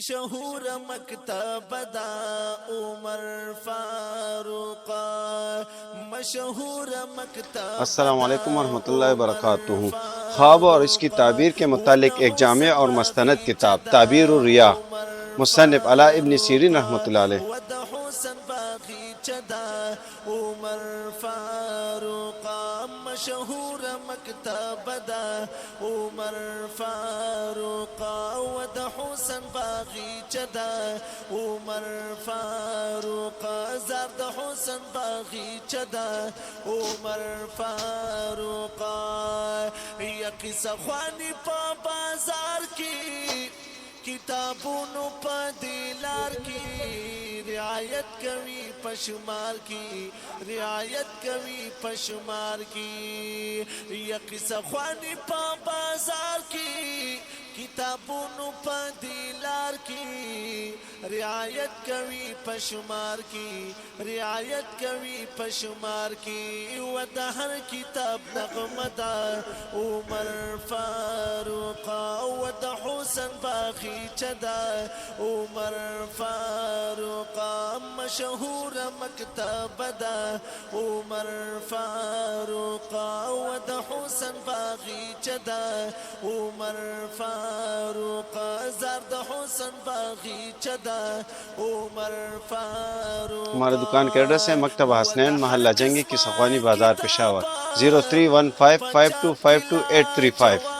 مشہور مکتب دا عمر فاروق، مشہور مکتب۔ السلام علیکم ورحمۃ اللہ وبرکاتہ۔ خواب اور اس کی تعبیر کے متعلق ایک جامع اور مستند کتاب تعبیر الرؤیا، مصنف علاء ابن سیرین رحمۃ اللہ علیہ۔ ود حسن باغی چدا عمر فاروق، مشہور مکتب دا عمر فاروق، ود حسن باغی چدا عمر فاروق، زرد حسن باغی چدا عمر فاروق، یقی سخوانی پا بازار کی کتابونو پا دیلار کی، رعایت کوي پشمار کی، رعایت کوي پشمار کی، یقی سخوانی پا بازار کی کتابونو پا دیلار کی، رعایت کوي پشمار کی، رعایت کوي پشمار کی، و د هر کتاب نغمدا عمر فاروق، و د حسن باغی چدا عمر فاروق، مشہور مکتب دا عمر فاروق، و د حسن باغی چدا عمر فاروق، زرد حسن باغی چدا عمر فاروق۔ ہمارے دکان کا ایڈریس ہے مکتبہ حسنین، محلہ جنگی، کی سخوانی بازار، پشاور، 031552528535۔